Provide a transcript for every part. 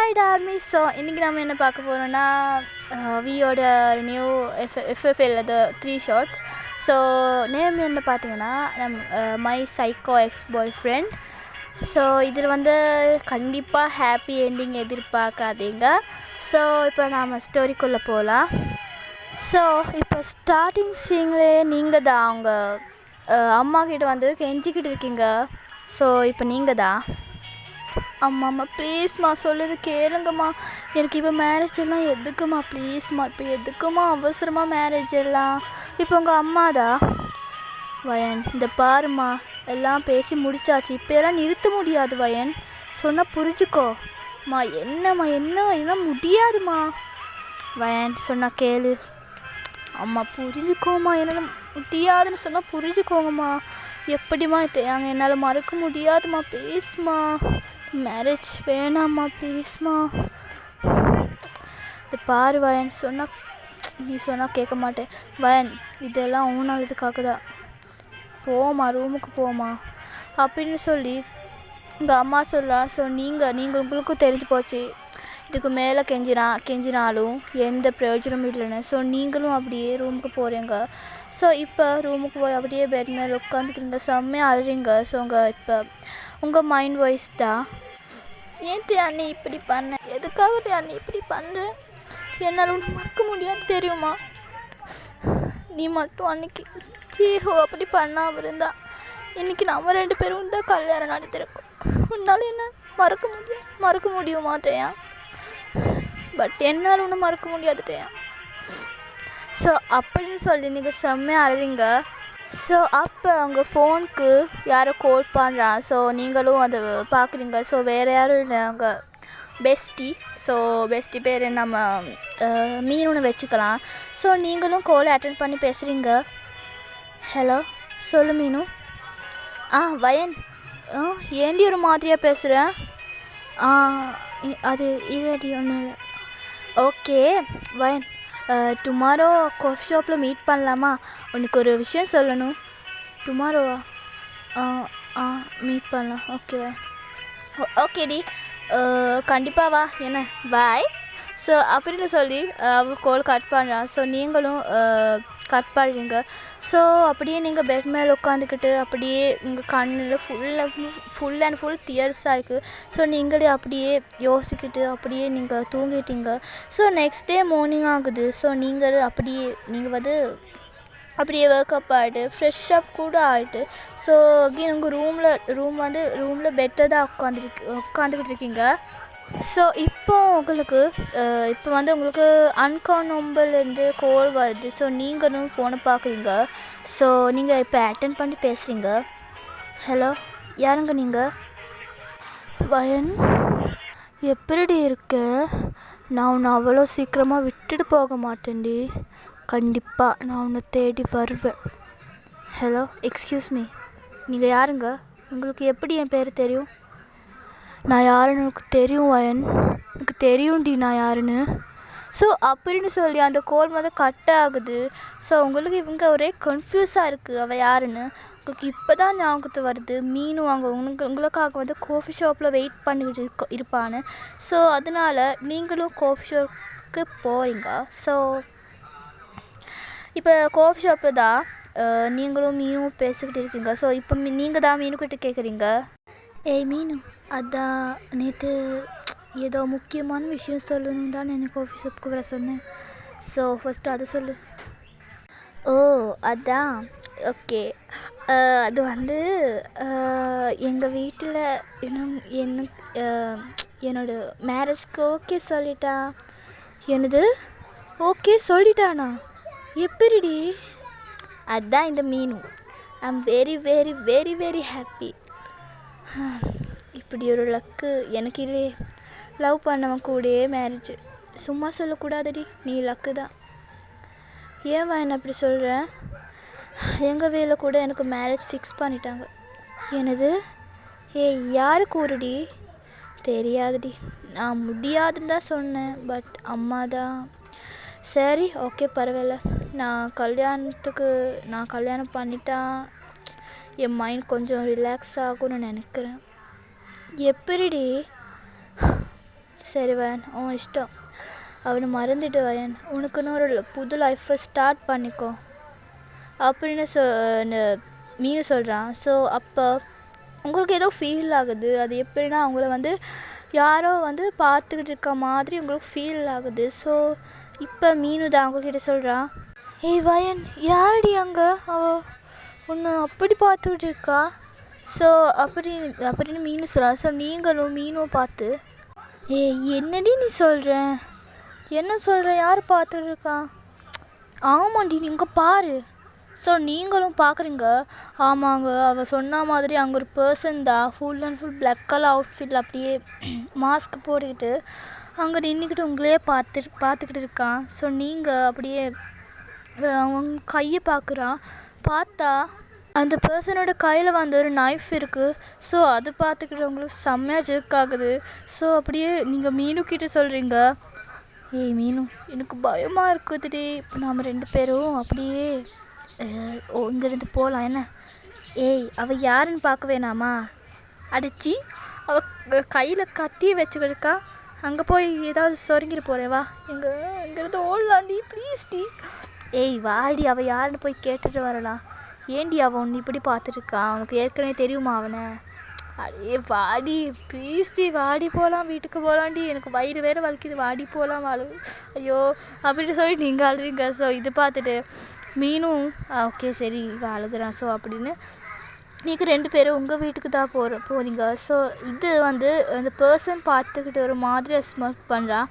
Alright army, so இன்றைக்கி நம்ம என்ன பார்க்க போகிறோன்னா வியோட நியூ எஃப்எஃப்எல் அது 3 ஷார்ட்ஸ். ஸோ நேம் என்ன பார்த்தீங்கன்னா my psycho X bye friend. So இதில் கண்டிப்பாக ஹாப்பி என்டிங் எதிர்பார்க்காதீங்க. ஸோ இப்போ நாம் ஸ்டோரிக்குள்ளே போகலாம். ஸோ இப்போ ஸ்டார்டிங் சீன்லேயே நீங்கள் தான் அவங்க அம்மா கிட்ட கெஞ்சிக்கிட்டு இருக்கீங்க. ஸோ இப்போ நீங்கள் தான் அம்மா ப்ளீஸ்மா சொல்லுது கேளுங்கம்மா, எனக்கு இப்போ மேரேஜ் எல்லாம் எதுக்குமா ப்ளீஸ்மா, இப்போ எதுக்குமா அவசரமாக மேரேஜ் எல்லாம். இப்போ உங்கள் அம்மாதா வயன் இந்த பாருமா எல்லாம் பேசி முடிச்சாச்சு, இப்போ எல்லாம் நிறுத்த முடியாது வயன், சொன்னால் புரிஞ்சுக்கோம்மா. என்னம்மா என்ன முடியாதுமா வயன், சொன்னால் கேளு அம்மா, புரிஞ்சுக்கோமா, என்னால் முடியாதுன்னு சொன்னால் புரிஞ்சுக்கோங்கம்மா. எப்படிம்மா அங்கே என்னால் மறக்க முடியாதுமா, ப்ளீஸ்மா மேரேஜ் வேணாம்மா ப்ளீஸ்மா. இது பாரு வயன், சொன்னால் நீ சொன்னால் கேட்க மாட்டேன் வயன், இதெல்லாம் உன்னால் இதுக்காக தான், போமா ரூமுக்கு போமா அப்படின்னு சொல்லி உங்கள் அம்மா சொல்லலாம். ஸோ நீங்கள் உங்களுக்கும் தெரிஞ்சு போச்சு இதுக்கு மேலே கெஞ்சினாலும் எந்த பிரயோஜனமும் இல்லைன்னு. ஸோ நீங்களும் அப்படியே ரூமுக்கு போகிறீங்க. ஸோ இப்போ ரூமுக்கு போய் அப்படியே பெட் மேலே உட்காந்துக்கிறீங்க, செம்மையாக அழுறீங்க. ஸோ உங்கள் மைண்ட் வாய்ஸ் தான், ஏன்ட்டு அண்ணி இப்படி பண்ண, எதுக்காக அண்ணி இப்படி பண்ணுற, என்னால் ஒன்று மறக்க முடியாது தெரியுமா, நீ மட்டும் அன்னைக்கு சீஹோ அப்படி பண்ணாமல் இருந்தா இன்றைக்கி நம்ம 2 பேரும் தான் கல்யாணம் நடத்திருக்கோம். உன்னால் என்ன மறக்க முடிய மாட்டேயா, பட் என்னால் ஒன்றும் மறக்க முடியாதுட்டேயா. ஸோ அப்படின்னு சொல்லி நீங்கள் செம்மையாக அழுறீங்க. ஸோ அப்போ அவங்க ஃபோனுக்கு யாரோ கால் பண்ணுறான். ஸோ நீங்களும் அதை பார்க்குறீங்க. ஸோ வேறு யாரும் இல்லை, அவங்க பெஸ்டி. ஸோ பெஸ்டி பேர் நம்ம மீனுன்னு வச்சுக்கலாம். ஸோ நீங்களும் கால் அட்டென்ட் பண்ணி பேசுகிறீங்க. ஹலோ சொல்லு மீனு. வயன், ஏண்டி ஒரு மாதிரியாக பேசுகிறேன், அது இதடி ஒன்றும் இல்லை. ஓகே வயன், டுமாரோ காஃபி ஷாப்பில் மீட் பண்ணலாமா, உனக்கு ஒரு விஷயம் சொல்லணும். டுமாரோவா? மீட் பண்ணலாம். ஓகேடி, கண்டிப்பாக வா, என்ன பாய். ஸோ அப்படின்னு சொல்லி அவள் கால் கட் பண்ணுறான். ஸோ நீங்களும் கட் பண்ணுறீங்க. ஸோ அப்படியே நீங்கள் பெட் மேலே உட்காந்துக்கிட்டு அப்படியே உங்கள் கண்ணில் ஃபுல் அண்ட் ஃபுல் டியர்ஸாக இருக்குது. ஸோ நீங்களே அப்படியே யோசிக்கிட்டு அப்படியே நீங்கள் தூங்கிட்டீங்க. ஸோ நெக்ஸ்ட் டே மார்னிங் ஆகுது. ஸோ நீங்கள் அப்படியே ஒர்க்அப் ஆகிட்டு ஃப்ரெஷ் அப் கூட ஆகிட்டு ஸோ அகெயின் உங்கள் ரூமில் பெட்டில் தான் உட்காந்துக்கிட்டு இருக்கீங்க. ஸோ இப்போ உங்களுக்கு அன்கான் நம்பர்லேருந்து கால் வருது. ஸோ நீங்களும் ஃபோனை பார்க்குறீங்க. ஸோ நீங்கள் இப்போ அட்டென்ட் பண்ணி பேசுகிறீங்க. ஹலோ, யாருங்க நீங்கள்? வயன், எப்படி இருக்க? நான் உன்னை அவ்வளோ சீக்கிரமாக விட்டுட்டு போக மாட்டேன்டி, கண்டிப்பாக நான் உன்னை தேடி வருவேன். ஹலோ, எக்ஸ்கியூஸ் மீ, நீங்கள் யாருங்க? உங்களுக்கு எப்படி என் பேர் தெரியும்? நான் யாருன்னு எனக்கு தெரியும் வயன், எனக்கு தெரியும்டி நான் யாருன்னு. ஸோ அப்படின்னு சொல்லி அந்த கோல் கட் ஆகுது. ஸோ உங்களுக்கு இவங்க ஒரே கன்ஃபியூஸாக இருக்குது அவள் யாருன்னு. உங்களுக்கு இப்போ தான் ஞாபகத்து வருது மீனு அவங்க உங்களுக்காக காஃபி ஷாப்பில் வெயிட் பண்ணிக்கிட்டு இருப்பான்னு. ஸோ அதனால் நீங்களும் காஃபி ஷாப்புக்கு போகிறீங்க. ஸோ இப்போ காஃபி ஷாப்பில் தான் நீங்களும் மீனும் பேசிக்கிட்டு இருக்கீங்க. ஸோ இப்போ நீங்கள் தான் மீனுக்கிட்ட கேட்குறீங்க, ஏய் மீனு, அதான் நேற்று ஏதோ முக்கியமான விஷயம் சொல்லணும் தான் எனக்கு காஃபி ஷாப்புக்கு வர சொன்னேன். ஸோ ஃபஸ்ட்டு அதை சொல்லு. ஓ அதான், ஓகே. அது எங்கள் வீட்டில் என்னோட மேரேஜ்க்கு ஓகே சொல்லிட்டா. என்னது ஓகே சொல்லிட்டானா? எப்படிடி? அதுதான் இந்த மீனு. I am very very very very happy. இப்படி ஒரு லக்கு எனக்கு இல்லையே, லவ் பண்ணவன் கூடயே மேரேஜ். சும்மா சொல்லக்கூடாதடி, நீ லக்கு தான். ஏன் என்ன அப்படி சொல்கிறேன்? எங்கள் வீட்டில் கூட எனக்கு மேரேஜ் ஃபிக்ஸ் பண்ணிட்டாங்க. என்னது? யாரு கூறுடி? தெரியாதுடி, நான் முடியாதுன்னு தான் சொன்னேன், பட் அம்மா தான். சரி ஓகே பரவாயில்ல, நான் கல்யாணம் பண்ணிட்டா என் மைண்ட் கொஞ்சம் ரிலாக்ஸ் ஆகும்னு நினைக்கிறேன். எப்படிடி? சரி வயன், உன் இஷ்டம். அவனை மறந்துட்டு வயன், உனக்குன்னு ஒரு புது லைஃப்பை ஸ்டார்ட் பண்ணிக்கோ அப்படின்னு மீனு சொல்கிறான். ஸோ அப்போ உங்களுக்கு ஏதோ ஃபீல் ஆகுது. அது எப்படின்னா அவங்கள வந்து யாரோ வந்து பார்த்துக்கிட்டு இருக்க மாதிரி உங்களுக்கு ஃபீல் ஆகுது. ஸோ இப்போ மீனு தான் அவங்கக்கிட்ட சொல்கிறான், ஏய் வயன், யாரடி அங்கே உன்னை அப்படி பார்த்துக்கிட்டு இருக்கா? ஸோ அப்படின்னு மீனு சொல்கிறான். ஸோ நீங்களும் மீனும் பார்த்து, என்னடி நீ சொல்கிற, என்ன சொல்கிற, யார் பார்த்துட்டு இருக்கா? ஆமாண்டி, நீங்கள் பாரு. ஸோ நீங்களும் பார்க்குறீங்க. ஆமாங்க, அவள் சொன்ன மாதிரி அங்கே ஒரு பர்சன் தான் full and full black colour outfit அப்படியே மாஸ்க் போட்டுக்கிட்டு அங்கே நின்றுக்கிட்டு உங்களே பார்த்துக்கிட்டு இருக்கான். ஸோ நீங்கள் அப்படியே அவங்க கையை பார்க்குறான். பார்த்தா அந்த பர்சனோட கையில் வந்து ஒரு நைஃப் இருக்குது. ஸோ அது பார்த்துக்கிட்டு உங்களுக்கு செம்மையாக ஜெர்க்காகுது. ஸோ அப்படியே நீங்கள் மீனுக்கிட்ட சொல்கிறீங்க, ஏய் மீனு, எனக்கு பயமாக இருக்குதுடி. இப்போ நாம் 2 பேரும் அப்படியே இங்கேருந்து போகலாம் என்ன? ஏய், அவள் யாருன்னு பார்க்க வேணாமா? அடிச்சு அவள் கையில் கத்தியை வச்சுக்கிருக்கா. அங்கே போய் ஏதாவது சொருங்கிட்டு போகிறேவா? இங்கேருந்து ஓடலாண்டி, ப்ளீஸ் டி. ஏய் வாடி, அவள் யாருன்னு போய் கேட்டுட்டு வரலாம். ஏண்டி அவன் ஒன்று இப்படி பார்த்துட்ருக்கா? அவனுக்கு ஏற்கனவே தெரியுமா அவனை? அடே வாடி ப்ளீஸ் டி, வாடி போகலாம், வீட்டுக்கு போகலாண்டி, எனக்கு வயிறு வேறு வலிக்குது, வாடி போகலாம் வாழ. ஐயோ அப்படின்னு சொல்லி நீங்கள் அழுறீங்க. ஸோ இது பார்த்துட்டு மீனும் ஓகே சரி இவன் அழுகிறான். ஸோ அப்படின்னு நீங்கள் 2 பேரும் உங்கள் வீட்டுக்கு தான் போகிறீங்க. ஸோ இது வந்து அந்த பர்சன் பார்த்துக்கிட்டு ஒரு மாதிரி ஸ்மோக் பண்ணுறான்.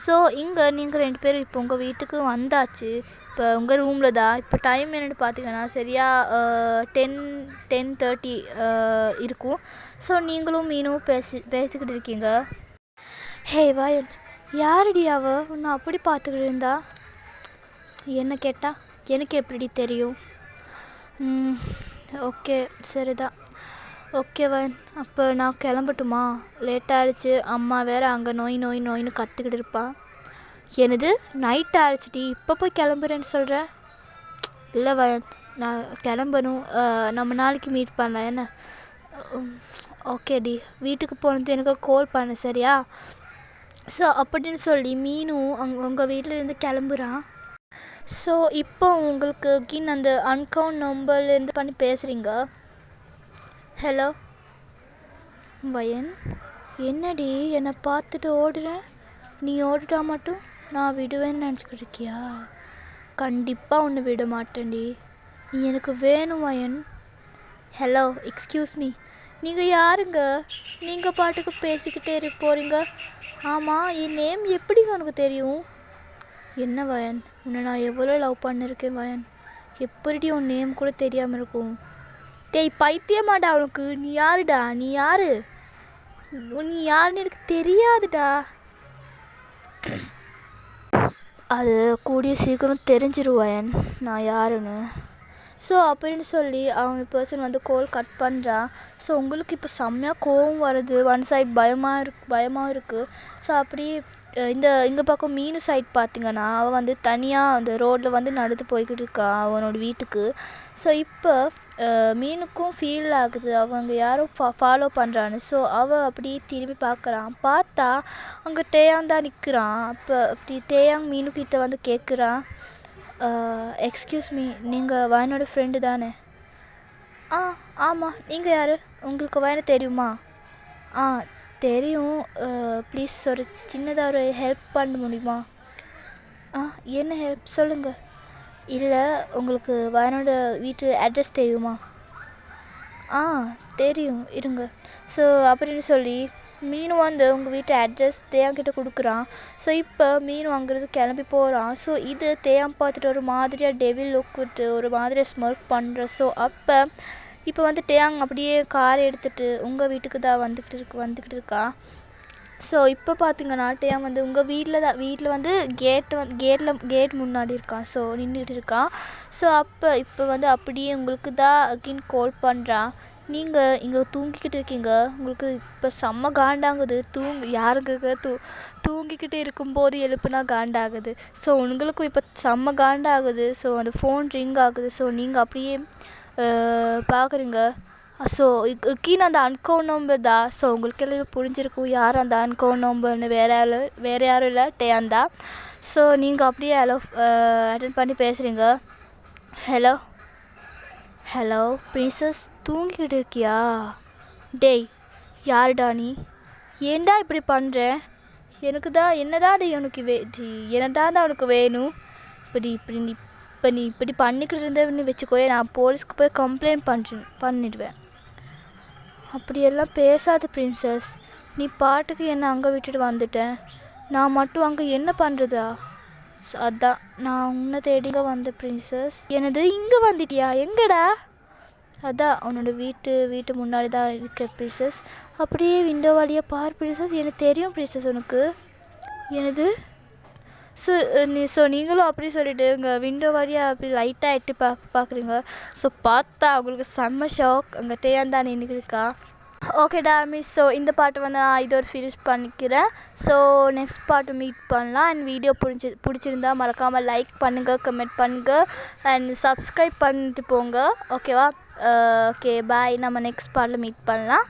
ஸோ இங்கே நீங்கள் 2 பேரும் இப்போ உங்கள் வீட்டுக்கு வந்தாச்சு. இப்போ உங்கள் ரூமில் தான். இப்போ டைம் என்னென்னு பார்த்தீங்கன்னா சரியாக 10:30 இருக்கும். ஸோ நீங்களும் மீனும் பேசிக்கிட்டு இருக்கீங்க. ஹே வயல், யாரடி அவ உன்னை அப்படி பார்த்துக்கிட்டு இருந்தா? என்ன கேட்டா எனக்கு எப்படி தெரியும்? ஓகே சரிதான். ஓகே வயன், அப்போ நான் கிளம்பட்டுமா? லேட்டாகிடுச்சு. அம்மா வேறு அங்கே நோயின்னு கற்றுக்கிட்டு இருப்பா. எனது நைட் ஆகிடுச்சிட்டி, இப்போ போய் கிளம்புறேன்னு சொல்கிறேன். இல்லை வயன், நான் கிளம்பணும். நம்ம நாளைக்கு மீட் பண்ணலாம் என்ன? ஓகேடி, வீட்டுக்கு போனது எனக்கு கால் பண்ண சரியா? ஸோ அப்படின்னு சொல்லி மீனும் உங்கள் வீட்டிலேருந்து கிளம்புறான். ஸோ இப்போ உங்களுக்கு அந்த அன்கவுண்ட் நம்பர்லேருந்து பண்ணி பேசுகிறீங்க. ஹலோ வயன், என்னடி என்னை பார்த்துட்டு ஓடுறேன்? நீ ஓடிட்டா மட்டும் நான் விடுவேன்னு நினச்சிக்கிட்டு இருக்கியா? கண்டிப்பாக ஒன்று விட மாட்டேன்டி, நீ எனக்கு வேணும் வயன். ஹலோ எக்ஸ்கியூஸ் மீ, நீங்கள் யாருங்க? நீங்கள் பாட்டுக்கு பேசிக்கிட்டே போகிறீங்க. ஆமாம், என் நேம் எப்படிங்க உனக்கு தெரியும்? என்ன வயன், உன்னை நான் எவ்வளோ லவ் பண்ணியிருக்கேன் வயன், எப்படி உன் நேம் கூட தெரியாமல் இருக்கும்? டேய் பைத்தியமாடா உனக்கு, நீ யாருடா? நீ யாருன்னு எனக்கு தெரியாதுடா. அது கூடிய சீக்கிரம் தெரிஞ்சிருவயன் நான் யாருன்னு. ஸோ அப்படின்னு சொல்லி அவங்க பர்சன் வந்து கால் கட் பண்ணுறான். ஸோ உங்களுக்கு இப்போ செம்மையாக கோவம் வருது. ஒன் சைட் பயமாக இருக்குது. ஸோ அப்படியே இங்கே பக்கம் மீனு சைட் பார்த்திங்கன்னா அவள் வந்து தனியாக அந்த ரோட்டில் வந்து நடந்து போய்கிட்டு இருக்கா அவனோட வீட்டுக்கு. ஸோ இப்போ மீனுக்கும் ஃபீல் ஆகுது அவங்க யாரோ ஃபாலோ பண்ணுறான்னு. ஸோ அவள் அப்படியே திரும்பி பார்க்குறான். பார்த்தா அங்கே டேயாங் தான் நிற்கிறான். அப்போ அப்படி டேயாங் மீனுக்கிட்ட வந்து கேட்குறான், எக்ஸ்கியூஸ் மீ, நீங்கள் வயனோட ஃப்ரெண்டு தானே? ஆமாம். நீங்கள் யார்? உங்களுக்கு வயனை தெரியுமா? தெரியும். ப்ளீஸ் ஒரு சின்னதாக ஒரு ஹெல்ப் பண்ண முடியுமா? என்ன ஹெல்ப் சொல்லுங்கள். இல்லை, உங்களுக்கு வயனோட வீட்டு அட்ரஸ் தெரியுமா? தெரியும், இருங்க. ஸோ அப்படின்னு சொல்லி மீனு வந்து உங்கள் வீட்டு அட்ரஸ் தேயாங்கிட்ட கொடுக்குறான். ஸோ இப்போ மீனு அங்கேருந்து கிளம்பி போகிறான். ஸோ இது தேயாம் பார்த்துட்டு ஒரு மாதிரியாக டெவில் லுக் விட்டு ஒரு மாதிரியாக ஸ்மர்க் பண்ணுற. ஸோ இப்போ வந்து டேயாங் அப்படியே காரை எடுத்துகிட்டு உங்கள் வீட்டுக்கு தான் வந்துக்கிட்டு இருக்கா. ஸோ இப்போ பார்த்தீங்கன்னா டேயாங் வந்து உங்கள் வீட்டில் வந்து கேட் முன்னாடி இருக்கான். ஸோ நின்றுட்டு இருக்கான். ஸோ இப்போ வந்து அப்படியே உங்களுக்கு தான் அகெயின் கால் பண்ணுறான். நீங்கள் இங்கே தூங்கிக்கிட்டு இருக்கீங்க, உங்களுக்கு இப்போ செம்ம காண்டாகுது. யாருக்கு தூங்கிக்கிட்டு இருக்கும்போது எழுப்புனா காண்டாகுது. ஸோ உங்களுக்கும் இப்போ செம்ம காண்டாகுது. ஸோ அந்த ஃபோன் ரிங் ஆகுது. ஸோ நீங்கள் அப்படியே பார்க்குறீங்க. ஸோ கீழே அந்த அன்கவுண்ட் நம்பர் தான். ஸோ உங்களுக்கு எல்லாம் புரிஞ்சிருக்கும் யார் அந்த அன்கவுண்ட் நம்பர்னு. வேறு யாரும் இல்லை, டேயான் தான். ஸோ நீங்கள் அப்படியே ஹலோ அட்டன் பண்ணி பேசுகிறீங்க. ஹலோ ஹலோ பிரின்சஸ், தூங்கிக்கிட்டு இருக்கியா? டேய் யாருடா நீ? ஏன்டா இப்படி பண்ணுற? எனக்கு தான் என்னதான் உனக்கு என்னதான் உனக்கு வேணும்? இப்போ நீ இப்படி பண்ணிக்கிட்டு இருந்தேன்னு வச்சுக்கோயே, நான் போலீஸ்க்கு போய் கம்ப்ளைண்ட் பண்ணிடுவேன். அப்படியெல்லாம் பேசாத பிரின்சஸ். நீ பாட்டுக்கு என்னை அங்கே விட்டுட்டு வந்துட்டேன். நான் மட்டும் அங்கே என்ன பண்ணுறதா? அதான் நான் உன்னை தேடிங்க வந்தேன் பிரின்சஸ். எனது இங்கே வந்துட்டியா? எங்கடா? அதான் உன்னோட வீட்டு முன்னாடி தான் இருக்க பிரின்சஸ். அப்படியே விண்டோ வழியாக பார் பிரின்சஸ். எனக்கு தெரியும் பிரின்சஸ் உனக்கு. எனது ஸோ நீங்களும் அப்படி சொல்லிவிட்டு இங்கே விண்டோ வழியாக அப்படி லைட்டாக எட்டி பார்க்குறீங்க. ஸோ பார்த்தா உங்களுக்கு செம்ம ஷாக். அங்கே டேயான் தான் நின்றுருக்கா. ஓகே டார்மிஸ், ஸோ இந்த பாட்டு வந்து நான் இதோட ஃபினிஷ் பண்ணிக்கிறேன். ஸோ நெக்ஸ்ட் பாட்டு மீட் பண்ணலாம். அண்ட் வீடியோ பிடிச்சிருந்தா மறக்காமல் லைக் பண்ணுங்கள், கமெண்ட் பண்ணுங்கள் அண்ட் சப்ஸ்கிரைப் பண்ணிட்டு போங்க. ஓகேவா? Okay bye. நம்ம நெக்ஸ்ட் பாட்டில் மீட் பண்ணலாம்.